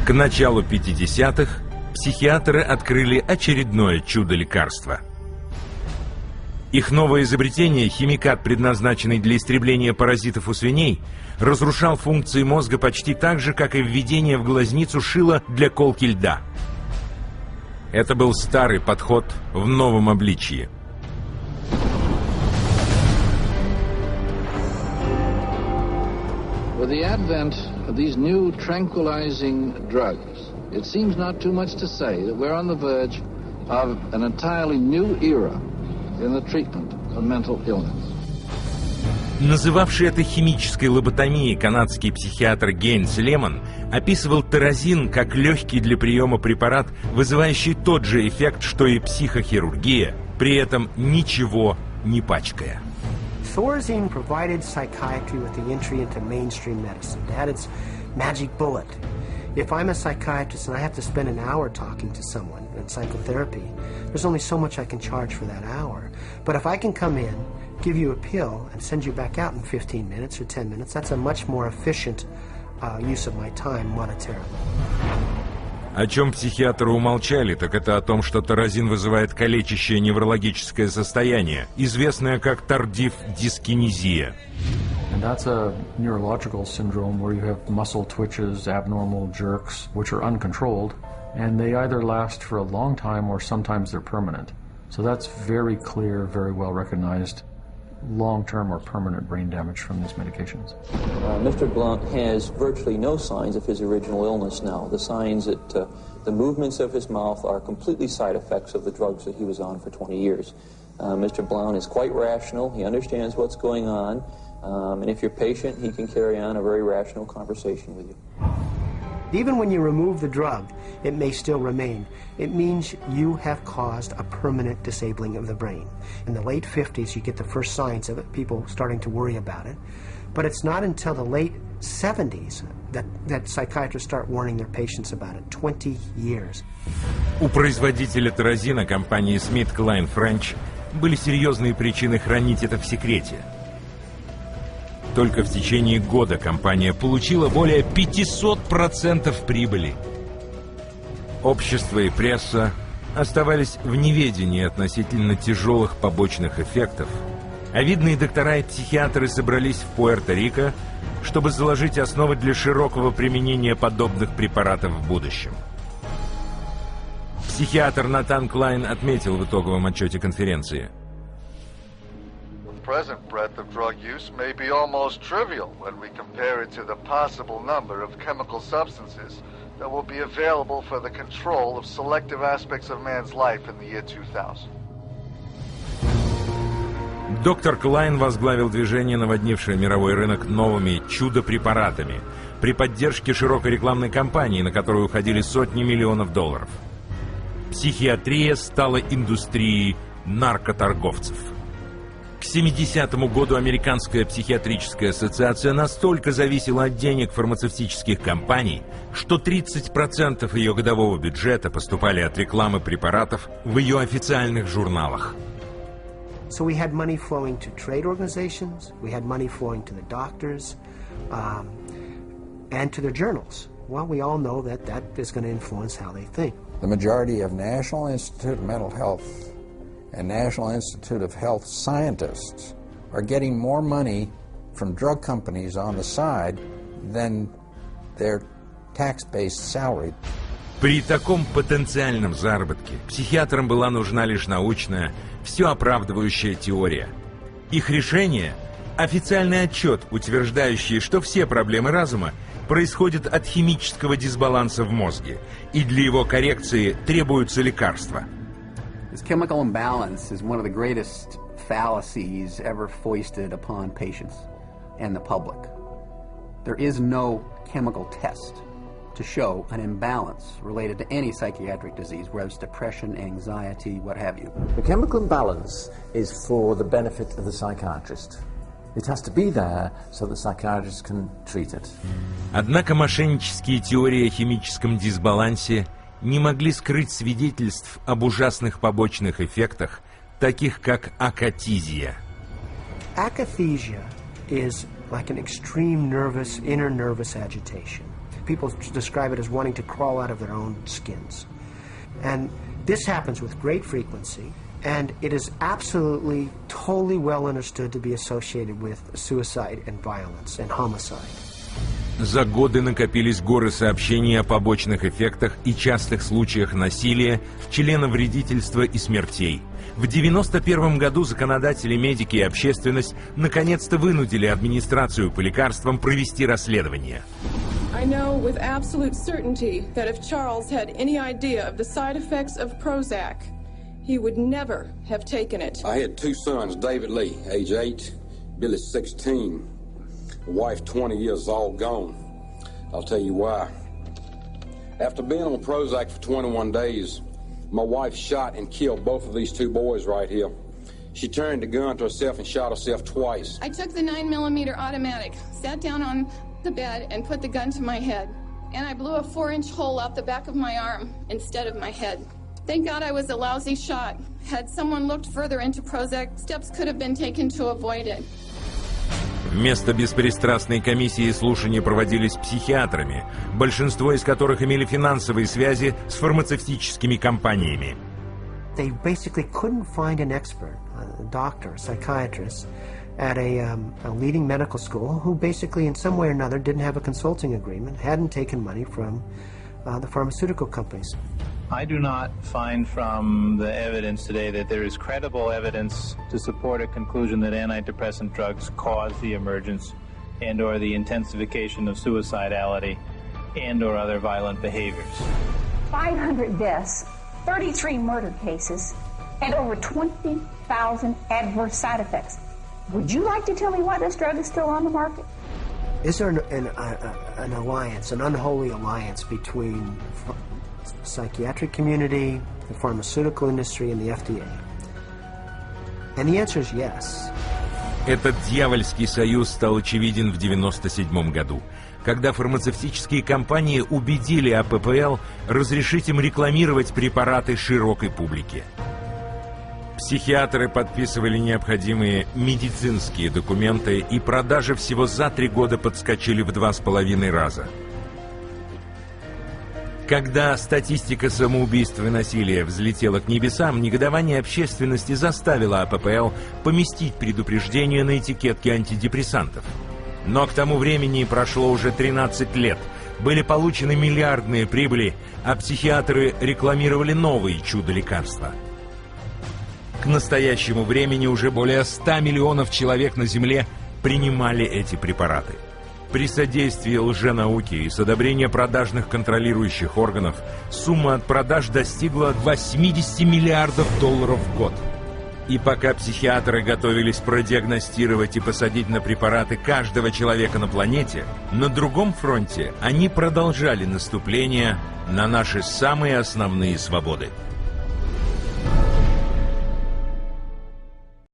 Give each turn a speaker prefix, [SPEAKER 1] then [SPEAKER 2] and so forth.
[SPEAKER 1] К началу 50-х психиатры открыли очередное чудо-лекарство. Их новое изобретение, химикат, предназначенный для истребления паразитов у свиней, разрушал функции мозга почти так же, как и введение в глазницу шила для колки льда. Это был старый подход в новом обличии.
[SPEAKER 2] With the advent of these new tranquilizing drugs, it seems not too much to say that we're on the verge of an entirely new era in the treatment of mental illness.
[SPEAKER 1] Называвший это химической лоботомией канадский психиатр Гейнс Лемон описывал таразин как легкий для приема препарат, вызывающий тот же эффект, что и психохирургия, при этом ничего не пачкая.
[SPEAKER 3] Thorazine provided psychiatry with the entry into mainstream medicine. It had its magic bullet. If I'm a psychiatrist and I have to spend an hour talking to someone in psychotherapy, there's only so much I can charge for that hour. But if I can come in, give you a pill, and send you back out in 15 minutes or 10 minutes, that's a much more efficient use of my time monetarily.
[SPEAKER 1] О чем психиатры умолчали, так это о том, что таразин вызывает калечащее неврологическое состояние, известное как тардив-дискинезия.
[SPEAKER 4] And that's a neurological syndrome where you have muscle twitches, abnormal jerks, which are uncontrolled, and they either last for a long time or sometimes they're permanent. So that's very clear, very well recognized long-term or permanent brain damage from these medications.
[SPEAKER 5] Mr. Blount has virtually no signs of his original illness now. The signs that the movements of his mouth are completely side effects of the drugs that he was on for 20 years. Mr. Blount is quite rational. He understands what's going on. And if you're patient, he can carry on a very rational conversation with you.
[SPEAKER 3] Even when you remove the drug, it may still remain. It means you have caused a permanent disabling of the brain. In the late 50s, you get the first signs of it, people starting to worry about it. But it's not until the late 70s that psychiatrists start warning their patients about it. 20 years.
[SPEAKER 1] У производителя таразина, компании Smith Kline French, были серьезные причины хранить это в секрете. Только в течение года компания получила более 500% прибыли. Общество и пресса оставались в неведении относительно тяжелых побочных эффектов, а видные доктора и психиатры собрались в Пуэрто-Рико, чтобы заложить основы для широкого применения подобных препаратов в будущем. Психиатр Натан Клайн отметил в итоговом отчете конференции:
[SPEAKER 6] present breadth of drug use may be almost trivial when we compare it to the possible number of chemical substances that will be available for the control of selective aspects of man's life in the year 2000.
[SPEAKER 1] Доктор Клайн возглавил движение, наводнившее мировой рынок новыми чудо-препаратами при поддержке широкой рекламной кампании, на которую уходили сотни миллионов долларов. Психиатрия стала индустрией наркоторговцев. К 70-му году Американская психиатрическая ассоциация настолько зависела от денег фармацевтических компаний, что 30% ее годового бюджета поступали от рекламы препаратов в ее официальных журналах.
[SPEAKER 3] So we had money flowing to trade organizations, we had money flowing to the doctors, and to their journals. Well, we all know that that is going to influence how they think.
[SPEAKER 7] The majority of National Institute of Mental Health and National Institute of Health scientists are getting more money from drug companies on the side than their tax-based salary.
[SPEAKER 1] При таком потенциальном заработке психиатрам была нужна лишь научная, все оправдывающая теория. Их решение – официальный отчет, утверждающий, что все проблемы разума происходят от химического дисбаланса в мозге, и для его коррекции требуются лекарства.
[SPEAKER 8] This chemical imbalance is one of the greatest fallacies ever foisted upon patients and the public. There is no chemical test to show an imbalance related to any psychiatric disease, whether it's depression, anxiety, what have you.
[SPEAKER 9] The chemical imbalance is for the benefit of the psychiatrist. It has to be there so the psychiatrist can treat it.
[SPEAKER 1] Однако мошеннические теории о химическом дисбалансе не могли скрыть свидетельств об ужасных побочных эффектах, таких как акатизия.
[SPEAKER 3] Akathisia is like an extreme inner nervous agitation. People describe it as wanting to crawl out of their own skins. And this happens with great frequency, and it is absolutely, totally well understood to be associated with suicide and violence and homicide.
[SPEAKER 1] За годы накопились горы сообщений о побочных эффектах и частых случаях насилия, членовредительства и смертей. В 1991 году законодатели, медики и общественность наконец-то вынудили администрацию по лекарствам провести расследование.
[SPEAKER 10] I know with absolute certainty that if Charles had any idea of the side effects of Prozac, he would never have taken it.
[SPEAKER 11] I had two sons, David Lee, age 8, Billy 16, wife 20 years, all gone. I'll tell you why. After being on Prozac for 21 days, my wife shot and killed both of these two boys right here. She turned the gun to herself and shot herself twice.
[SPEAKER 10] I took the 9mm automatic, sat down on the bed and put the gun to my head. And I blew a 4-inch hole out the back of my arm instead of my head. Thank God I was a lousy shot. Had someone looked further into Prozac, steps could have been taken to avoid it.
[SPEAKER 1] Вместо беспристрастной комиссии слушания проводились психиатрами, большинство из которых имели финансовые связи с фармацевтическими компаниями.
[SPEAKER 3] They basically couldn't find an expert, a doctor, a psychiatrist, at a leading medical school who basically in some way or another didn't have a consulting agreement, hadn't taken money from the pharmaceutical companies.
[SPEAKER 12] I do not find from the evidence today that there is credible evidence to support a conclusion that antidepressant drugs cause the emergence and or the intensification of suicidality and or other violent behaviors.
[SPEAKER 13] 500 deaths, 33 murder cases, and over 20,000 adverse side effects. Would you like to tell me why this drug is still on the market?
[SPEAKER 3] Is there an alliance, an unholy alliance between the psychiatric community, the pharmaceutical industry, and the FDA? And the answer is yes.
[SPEAKER 1] Этот дьявольский союз стал очевиден в 1997 году, когда фармацевтические компании убедили АППЛ разрешить им рекламировать препараты широкой публике. Психиатры подписывали необходимые медицинские документы, и продажи всего за 3 года подскочили в 2,5 раза. Когда статистика самоубийств и насилия взлетела к небесам, негодование общественности заставило АППЛ поместить предупреждение на этикетке антидепрессантов. Но к тому времени прошло уже 13 лет, были получены миллиардные прибыли, а психиатры рекламировали новые чудо-лекарства. К настоящему времени уже более 100 миллионов человек на Земле принимали эти препараты. При содействии лженауки и с одобрения продажных контролирующих органов сумма от продаж достигла 80 миллиардов долларов в год. И пока психиатры готовились продиагностировать и посадить на препараты каждого человека на планете, на другом фронте они продолжали наступление на наши самые основные свободы.